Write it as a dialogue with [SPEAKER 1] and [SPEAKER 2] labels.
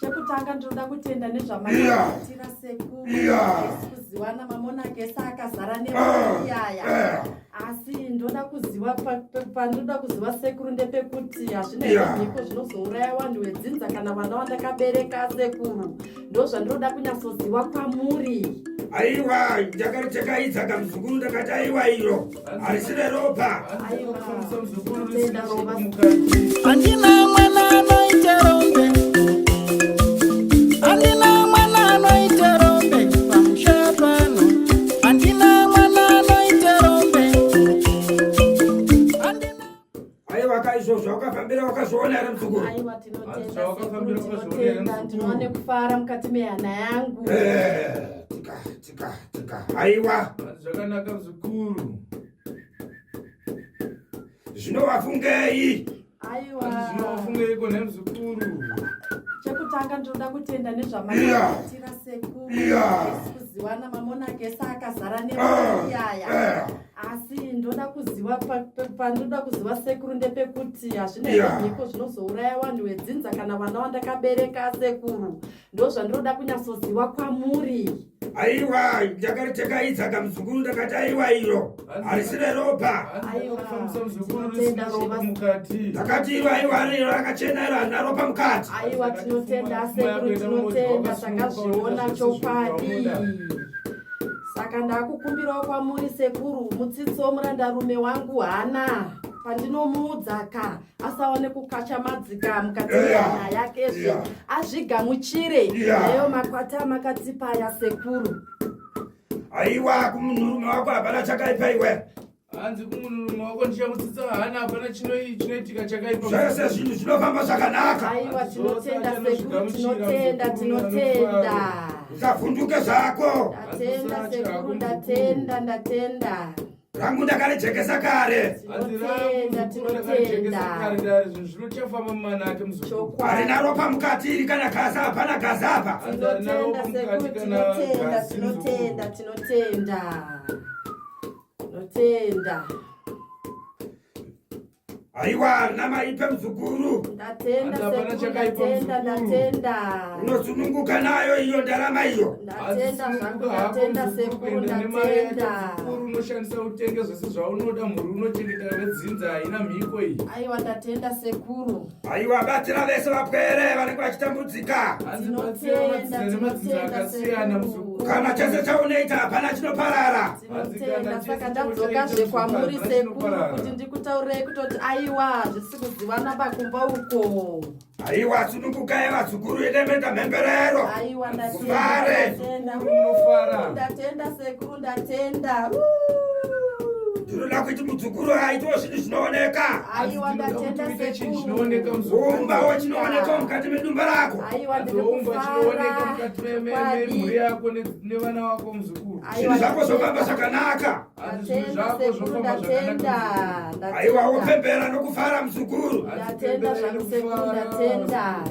[SPEAKER 1] Chekutanga ndoda kutenda nezvamakaitira sekuru kuziwana mamona kesa akazara neiyaya asi ndoda kuziva pandoda kuziva sekuru ndepekuti hazvina mhiko zvinozouraya vanhu vedzinza kana vana vandakabereka sekuru ndozvandoda kunyatsoziva kwamuri.
[SPEAKER 2] Aiwa, ndakarichekaidza kamuzukuru ndakati aiwa iro harisire ropa.
[SPEAKER 3] Andina mwana anoite rombe, andina mwana anoite rombe pamusha pano, andina mwana anoite rombe.
[SPEAKER 2] Aiwa kaizvozvo wakafambira wakazviona ere muzukuru?
[SPEAKER 1] Aiwa tinotenda ndinoone kufara mukati mehana yangu.
[SPEAKER 2] Tika aiwa
[SPEAKER 4] zvakanaka muzukuru.
[SPEAKER 2] Zvinovafungei?
[SPEAKER 1] Aiwa
[SPEAKER 4] zvinovafungei kone muzukuru.
[SPEAKER 1] Chekutanga ndoda kutenda nezvamakaitira sekuru kuziwana mamona kesa akazara neiyaya asi ndoda kuziva pandoda kuziva sekuru ndepekuti hazvina mhiko zvinozouraya vanhu vedzinza kana vana vandakabereka sekuru ndozvandoda kunyatsoziva kwamuri.
[SPEAKER 2] Aiwa, ndakarichekaidza kamuzukuru ndakati aiwa iro harisire ropa. Ndakati iro aiwa iro rakachena iro harina ropa mukati.
[SPEAKER 1] Aiwa tinotenda sekuru tinotenda takazviona chokwadi. Saka ndakukumbirawo kwamuri sekuru mutsitsi womurandarume wangu hana pandinomuudzaka asaone kukachamadzika mukati mehana yakezve azvigamuchire nayo makwata makadzipaya sekuru.
[SPEAKER 2] Aiwa kumunhurume wako hapana chakaipa iwe.
[SPEAKER 4] Hanzi kumunhurume wako ndichamutsitsa hana hapana chinoitika chakaipa.
[SPEAKER 2] Zvese zvinhu zvinofamba zvakanaka.
[SPEAKER 1] Aiwa tinotenda sekuru tinotenda.
[SPEAKER 2] Usavhunduke zvako.
[SPEAKER 1] Ndatenda sekuru ndatenda.
[SPEAKER 2] Rangu ndakarijekesa kare.
[SPEAKER 1] Tinotenda.
[SPEAKER 4] Zvinochafamba mumanake muzukuru.
[SPEAKER 2] Harina ropa mukati iri kana gaza hapana gaza apa.
[SPEAKER 1] Tinotenda sekuru tinotenda.
[SPEAKER 2] Aiwa namaipe muzukuru.
[SPEAKER 1] Ndatenda sekuru ndatenda.
[SPEAKER 2] Unosununguka nayo iyo ndarama iyo.
[SPEAKER 1] Ndatenda sekuru ndatenda.
[SPEAKER 4] Unoshandisa utenge zvese zvaunoda mhuri unochengeta vedzinza haina mhiko iyi.
[SPEAKER 1] Aiwa ndatenda sekuru.
[SPEAKER 2] Aiwa batsira vese vapwere vanenge vachitambudzika.
[SPEAKER 4] Nemadzinza akasiyana muzukuru.
[SPEAKER 2] Kana chese chaunoita hapana chinoparara.
[SPEAKER 1] Tinotenda saka ndadzokazve kwamuri sekuru kuti ndikutaurei kutoti aiwa zvisi kuziwana pakumba uko.
[SPEAKER 2] Aiwa sunungukai vazukuru edemeta mhemberero.
[SPEAKER 1] Aiwa ndatenda sekuru ndatenda.
[SPEAKER 2] Ndinoda kuti muzukuru aitewo zvinhu zvinooneka.
[SPEAKER 1] Aiwa ndatenda sekuru.
[SPEAKER 2] Umbawo chinooneka mukati medumba rako.
[SPEAKER 1] Aiwa
[SPEAKER 4] ndikufara mukati memhuri yako nevana vako muzukuru.
[SPEAKER 2] Zvinhu zvako zvofamba zvakanaka. Aiwa wopembera nokufara muzukuru.
[SPEAKER 1] Ndatenda zvangu sekuru ndatenda.